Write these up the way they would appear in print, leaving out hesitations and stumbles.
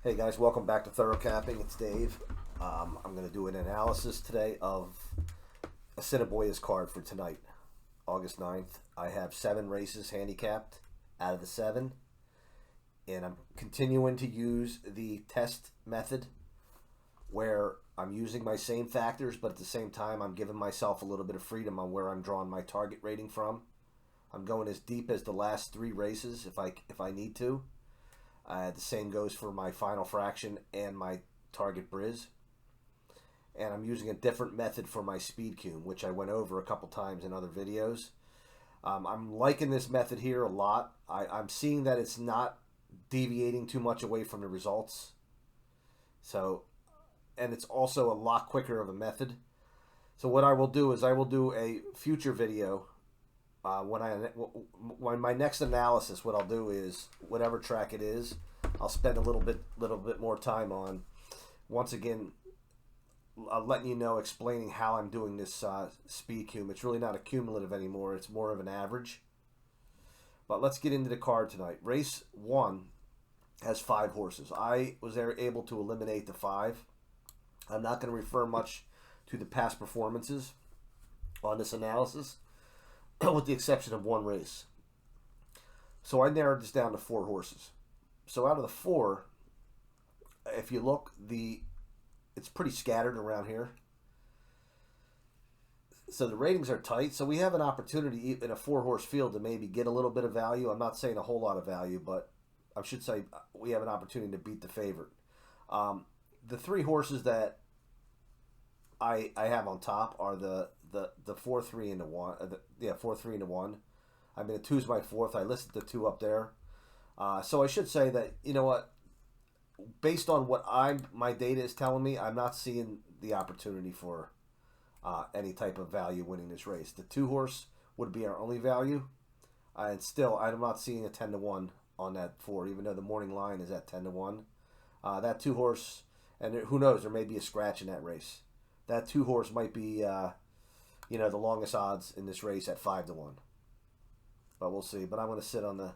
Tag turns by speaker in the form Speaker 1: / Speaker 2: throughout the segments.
Speaker 1: Hey guys, welcome back to Thorough Capping. It's Dave. I'm going to do an analysis today of Assiniboia's card for tonight, August 9th. I have 7 races handicapped out of the 7, and I'm continuing to use the test method where I'm using my same factors, but at the same time I'm giving myself a little bit of freedom on where I'm drawing my target rating from. I'm going as deep as the last 3 races if I need to. The same goes for my final fraction and my target Briz. And I'm using a different method for my speed cume, which I went over a couple times in other videos. I'm liking this method here a lot. I'm seeing that it's not deviating too much away from the results. So, and it's also a lot quicker of a method. So what I will do is I will do a future video when my next analysis. What I'll do is whatever track it is, I'll spend a little bit more time on. Once again, letting you know, explaining how I'm doing this speed cume. It's really not a cumulative anymore. It's more of an average. But let's get into the card tonight. Race 1 has 5 horses. I was able to eliminate the 5. I'm not going to refer much to the past performances on this analysis, with the exception of 1 race. So I narrowed this down to 4 horses. So out of the 4, if you look, it's pretty scattered around here. So the ratings are tight. So we have an opportunity in a 4-horse field to maybe get a little bit of value. I'm not saying a whole lot of value, but I should say we have an opportunity to beat the favorite. The 3 horses that I have on top are the 4, 3, and the 1. 4, 3, and the 1. I mean, the 2's my 4th. I listed the 2 up there. So I should say that, you know what, based on what my data is telling me, I'm not seeing the opportunity for any type of value winning this race. The 2 horse would be our only value, and still I'm not seeing a 10-1 on that 4, even though the morning line is at 10-1. That 2 horse, and who knows, there may be a scratch in that race. That 2 horse might be, the longest odds in this race at 5-1. But we'll see. But I'm going to sit on the.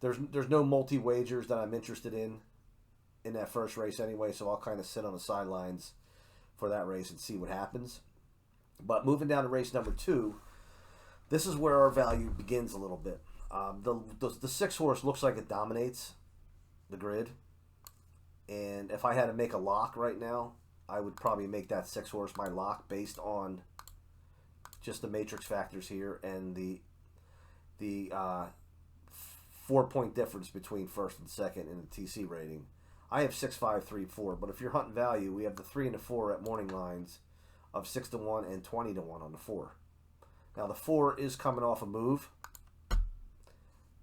Speaker 1: There's no multi wagers that I'm interested in that first race anyway, so I'll kind of sit on the sidelines for that race and see what happens. But moving down to race number 2, this is where our value begins a little bit. The 6 horse looks like it dominates the grid, and if I had to make a lock right now, I would probably make that 6 horse my lock based on just the matrix factors here and the 4-point difference between first and second in the TC rating. I have 6, 5, 3, 4, but if you're hunting value, we have the 3 and the 4 at morning lines of 6-1 and 20-1 on the 4. Now the 4 is coming off a move,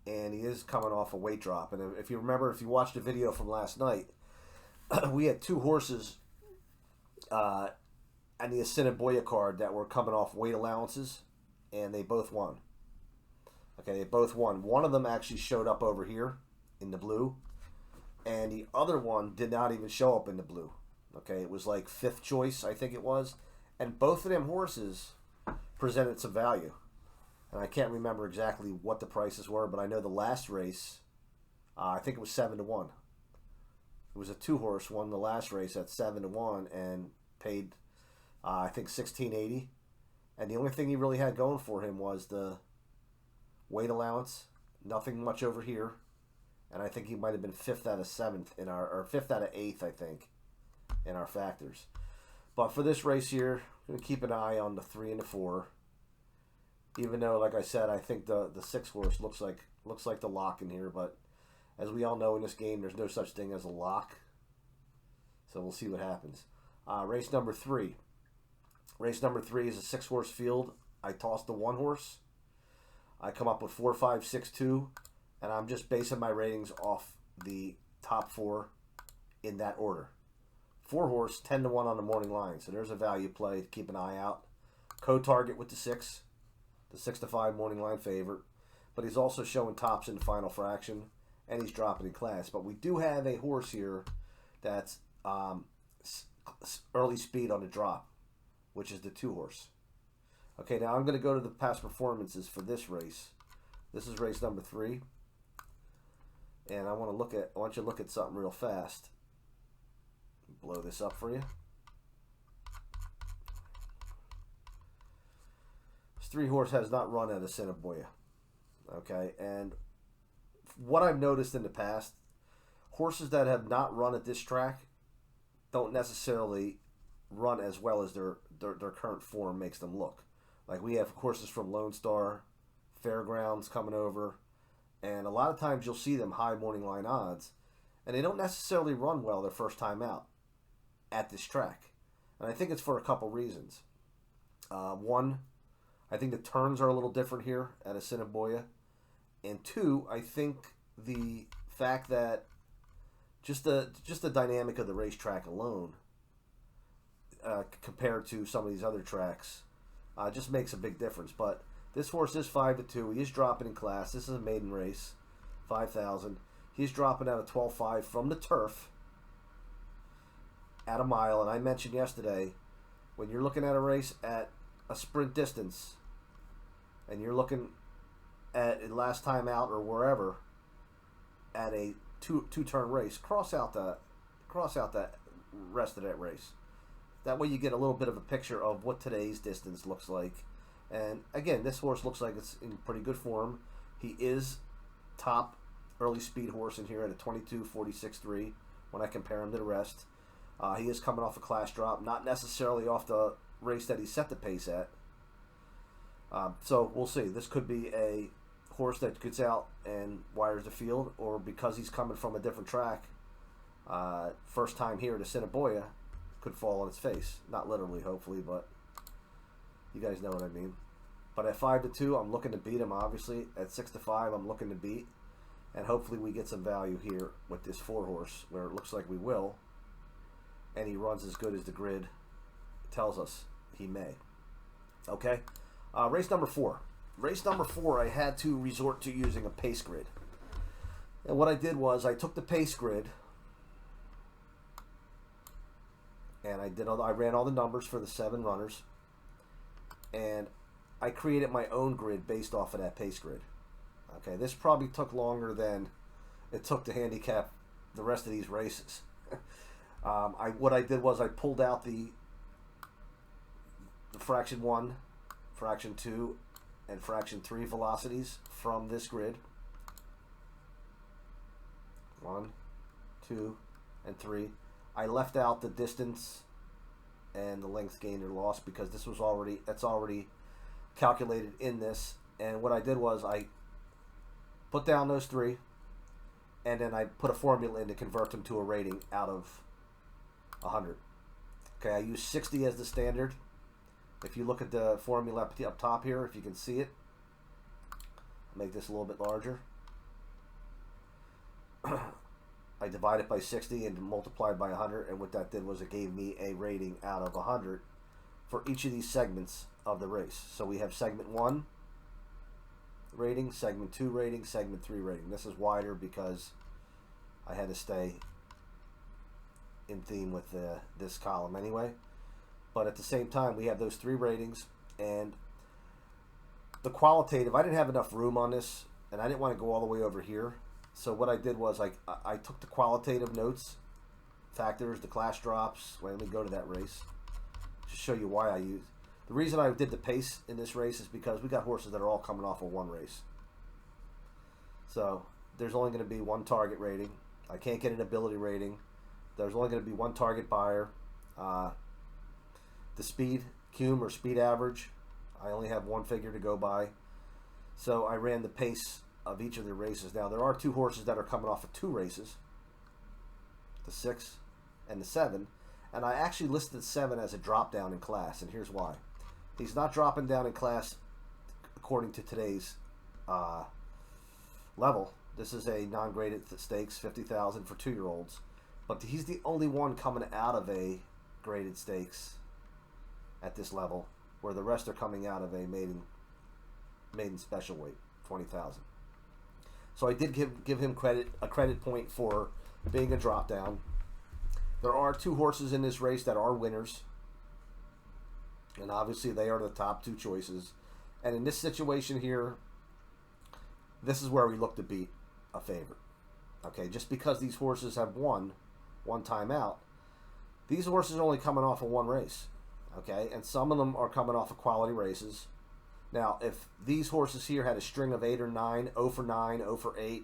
Speaker 1: and he is coming off a weight drop. And if you remember, if you watched the video from last night, we had 2 horses and the Assiniboia card that were coming off weight allowances, and they both won. Okay, they both won. One of them actually showed up over here in the blue, and the other one did not even show up in the blue. Okay, it was like 5th choice, I think it was, and both of them horses presented some value. And I can't remember exactly what the prices were, but I know the last race, I think it was 7-1. It was a 2 horse, won the last race at 7-1 and paid, I think, $16.80. And the only thing he really had going for him was the weight allowance. Nothing much over here. And I think he might have been 5th out of 7th or 5th out of 8th, I think, in our factors. But for this race here, I'm going to keep an eye on the 3 and the 4. Even though, like I said, I think the 6 horse looks like the lock in here, but as we all know in this game, there's no such thing as a lock. So we'll see what happens. Race number 3. Race number 3 is a 6 horse field. I tossed the 1 horse. I come up with 4, 5, 6, 2, and I'm just basing my ratings off the top 4 in that order. 4 horse, 10-1 on the morning line. So there's a value play to keep an eye out. Co-target with the 6. The 6-5 morning line favorite. But he's also showing tops in the final fraction, and he's dropping in class. But we do have a horse here that's early speed on the drop, which is the 2 horse. Okay, now I'm going to go to the past performances for this race. This is race number 3. And I want you to look at something real fast. blow this up for you. This 3-horse has not run at Assiniboia. Okay, and what I've noticed in the past, horses that have not run at this track don't necessarily run as well as their current form makes them look. Like we have horses from Lone Star, Fairgrounds coming over, and a lot of times you'll see them high morning line odds, and they don't necessarily run well their first time out at this track. And I think it's for a couple reasons. One, I think the turns are a little different here at Assiniboia. And two, I think the fact that just the dynamic of the racetrack alone, compared to some of these other tracks, just makes a big difference. But this horse is 5-2. He is dropping in class. This is a maiden race, 5,000. He's dropping out of 12.5 from the turf at a mile. And I mentioned yesterday, when you're looking at a race at a sprint distance, and you're looking at last time out or wherever at a two-turn race, cross out that rest of that race. That way you get a little bit of a picture of what today's distance looks like. And again, this horse looks like it's in pretty good form. He is top early speed horse in here at a 22.46.3 when I compare him to the rest. He is coming off a class drop, not necessarily off the race that he set the pace at. So we'll see. This could be a horse that gets out and wires the field, or because he's coming from a different track, first time here at Assiniboia, could fall on its face. Not literally, hopefully, but you guys know what I mean. But at 5-2, I'm looking to beat him, obviously. At 6-5, I'm looking to beat. And hopefully we get some value here with this 4-horse, where it looks like we will. And he runs as good as the grid tells us he may. Okay? Race number 4. Race number 4, I had to resort to using a pace grid. And what I did was I took the pace grid and I ran all the numbers for the 7 runners, and I created my own grid based off of that pace grid. Okay, this probably took longer than it took to handicap the rest of these races. What I did was I pulled out the fraction 1, fraction 2, and fraction 3 velocities from this grid. 1, 2, and 3. I left out the distance and the length gained or lost because that's already calculated in this. And what I did was I put down those 3, and then I put a formula in to convert them to a rating out of 100. Okay, I use 60 as the standard. If you look at the formula up top here, if you can see it, I'll make this a little bit larger. I divide it by 60 and multiplied by 100, and what that did was it gave me a rating out of 100 for each of these segments of the race. So we have segment 1 rating, segment 2 rating, segment 3 rating. This is wider because I had to stay in theme with this column anyway. But at the same time, we have those 3 ratings, and the qualitative, I didn't have enough room on this, and I didn't want to go all the way over here. So what I did was I took the qualitative notes, factors, the class drops. Wait, let me go to that race to show you why I used. The reason I did the pace in this race is because we got horses that are all coming off of 1 race. So there's only going to be 1 target rating. I can't get an ability rating. There's only going to be 1 target buyer. The speed, cum or speed average, I only have 1 figure to go by. So I ran the pace of each of the races. Now there are 2 horses that are coming off of 2 races, the 6 and the 7, and I actually listed 7 as a drop down in class, and here's why. He's not dropping down in class according to today's level. This is a non-graded stakes, 50,000 for 2-year-olds, but he's the only one coming out of a graded stakes at this level, where the rest are coming out of a maiden special weight, 20,000. So I did give him a credit point for being a drop down. There are 2 horses in this race that are winners, and obviously they are the top 2 choices. And in this situation here, this is where we look to beat a favorite. Okay, just because these horses have won one time out These horses are only coming off of one race, okay? And some of them are coming off of quality races. Now, if these horses here had a string of 8 or 9, 0 for 9, 0 for 8,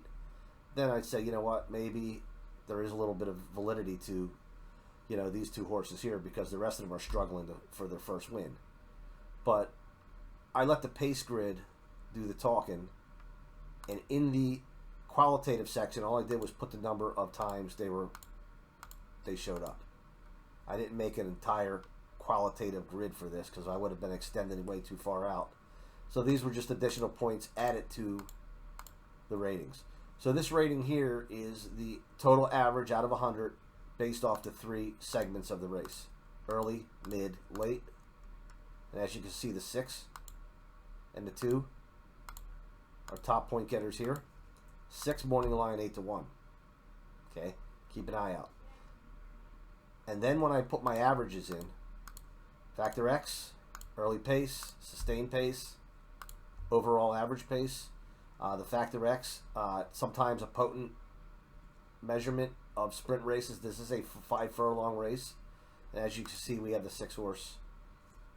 Speaker 1: then I'd say, you know what, maybe there is a little bit of validity to, you know, these two horses here, because the rest of them are struggling for their first win. But I let the pace grid do the talking, and in the qualitative section, all I did was put the number of times they showed up. I didn't make an entire qualitative grid for this because I would have been extending way too far out. So these were just additional points added to the ratings. So this rating here is the total average out of 100 based off the 3 segments of the race: early, mid, late. And as you can see, the 6 and the 2 are top point getters here. 6 morning line 8 to 1. Okay, keep an eye out. And then when I put my averages in, factor X, early pace, sustained pace, overall average pace. The factor X, sometimes a potent measurement of sprint races. This is a 5 furlong race. And as you can see, we have the 6 horse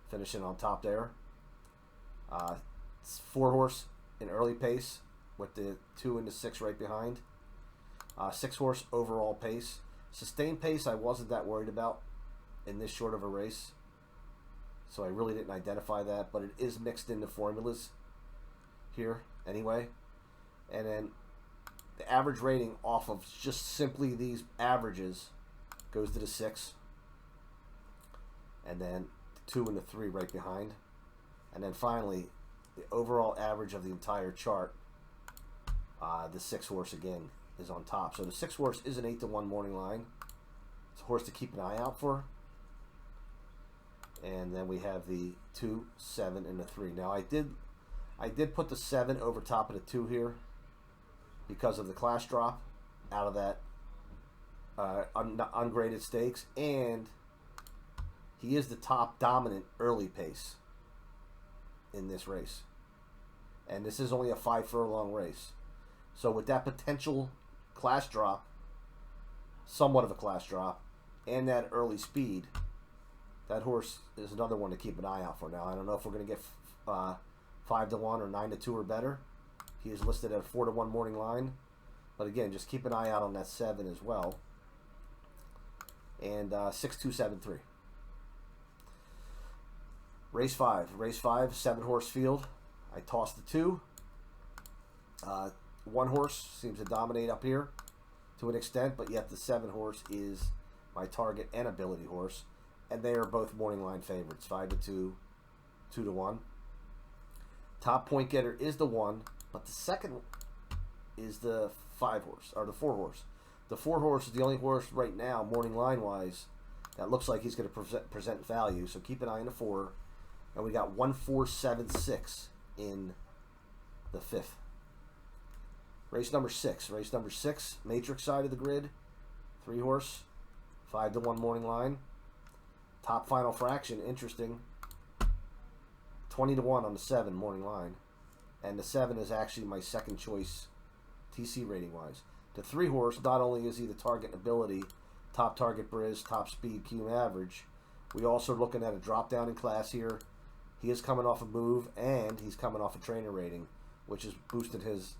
Speaker 1: finishing on top there. 4 horse in early pace with the 2 and the 6 right behind. 6 horse overall pace. Sustained pace I wasn't that worried about in this short of a race, so I really didn't identify that, but it is mixed into formulas here anyway. And then the average rating off of just simply these averages goes to the 6, and then the 2 and the 3 right behind. And then finally, the overall average of the entire chart, the 6 horse again is on top. So the 6 horse is an 8 to 1 morning line. It's a horse to keep an eye out for. And then we have the 2, 7, and the 3. Now I did put the 7 over top of the 2 here because of the class drop out of that ungraded stakes, and he is the top dominant early pace in this race. And this is only a 5 furlong race. So with that potential class drop, somewhat of a class drop, and that early speed, that horse is another one to keep an eye out for. Now, I don't know if we're going to get 5 to 1 or 9 to 2 or better. He is listed at a 4 to 1 morning line. But again, just keep an eye out on that 7 as well. And 6, 2, 7, 3. Race 5. Race 5, 7 horse field. I tossed the 2. 1 horse seems to dominate up here to an extent, but yet the 7 horse is my target and ability horse, and they are both morning line favorites, 5 to 2, 2 to 1. Top point getter is the 1, but the second is the 5 horse, or the 4 horse. The 4 horse is the only horse right now, morning line wise, that looks like he's going to present value, so keep an eye on the 4. And we got 1, 4, 7, 6 in the 5th. Race number 6. Race number 6, matrix side of the grid. 3 horse, 5 to 1 morning line. Top final fraction, interesting. 20 to 1 on the 7 morning line. And the 7 is actually my second choice TC rating wise. The 3 horse, not only is he the target ability, top target Briz, top speed, Q average, we also are looking at a drop down in class here. He is coming off a move, and he's coming off a trainer rating, which has boosted his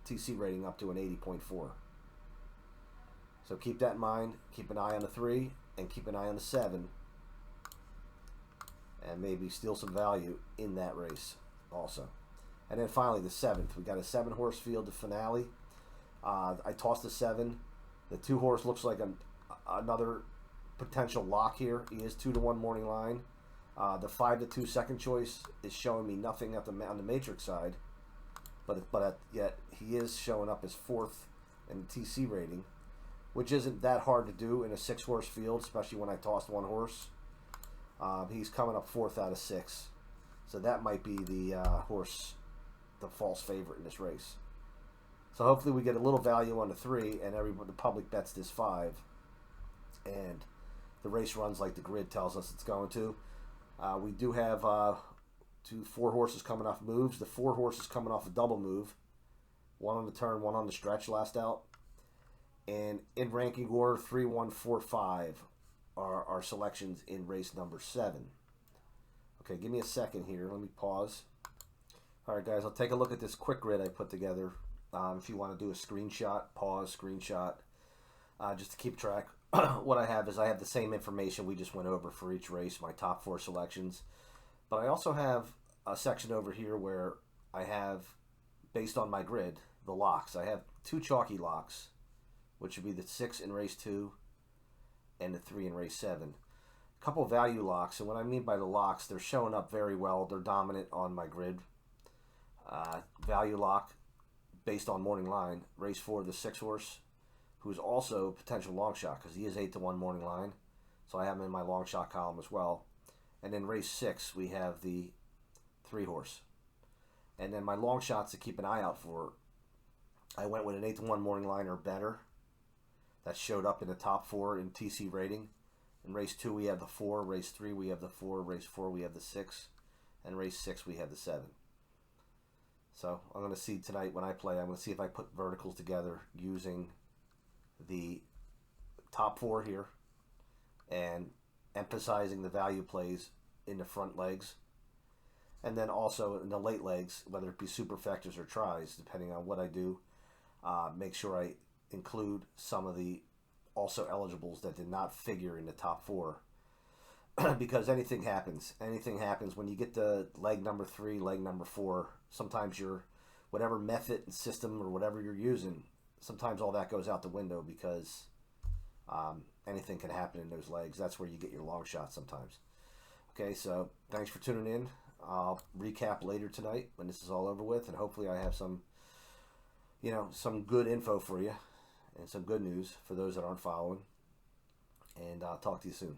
Speaker 1: TC rating up to an 80.4. So keep that in mind. Keep an eye on the 3 and keep an eye on the 7, and maybe steal some value in that race also. And then finally the 7th. We got a 7 horse field, the finale. I tossed the 7. The 2 horse looks like another potential lock here. He is 2 to 1 morning line. The 5 to 2 second choice is showing me nothing on the matrix side, but yet he is showing up as 4th in the TC rating, which isn't that hard to do in a 6 horse field, especially when I tossed 1 horse. He's coming up 4th out of 6, so that might be the horse, the false favorite in this race. So hopefully we get a little value on the 3, and the public bets this 5, and the race runs like the grid tells us it's going to. We do have 2 4 horses coming off moves. The 4 horses coming off a double move. 1 on the turn, 1 on the stretch last out. And in ranking order, 3, 1, 4, 5 our selections in race number 7. Okay, give me a second here. Let me pause. All right, guys, I'll take a look at this quick grid I put together. If you want to do a screenshot, pause, screenshot, just to keep track. What I have is I have the same information we just went over for each race, my top 4 selections. But I also have a section over here where I have, based on my grid, the locks. I have 2 chalky locks, which would be the 6 in race 2 and the 3 in race 7. A couple value locks, and what I mean by the locks, they're showing up very well. They're dominant on my grid. Value lock based on morning line, race 4, the 6 horse, who's also a potential long shot because he is 8-1 morning line. So I have him in my long shot column as well. And then race 6, we have the 3 horse. And then my long shots to keep an eye out for, I went with an 8-1 morning line or better. That showed up in the top 4 in TC rating. In race 2, we have the 4. Race 3, we have the 4. Race 4, we have the 6. And race 6, we have the 7. So I'm going to see tonight when I play, I'm going to see if I put verticals together using the top 4 here and emphasizing the value plays in the front legs. And then also in the late legs, whether it be superfectas or tries, depending on what I do, make sure I include some of the also eligibles that did not figure in the top 4. Because anything happens. Anything happens when you get to leg number 3, leg number 4. Sometimes your whatever method and system or whatever you're using, sometimes all that goes out the window because anything can happen in those legs. That's where you get your long shots sometimes. Okay, so thanks for tuning in. I'll recap later tonight when this is all over with, and hopefully I have some, some good info for you and some good news for those that aren't following. And I'll talk to you soon.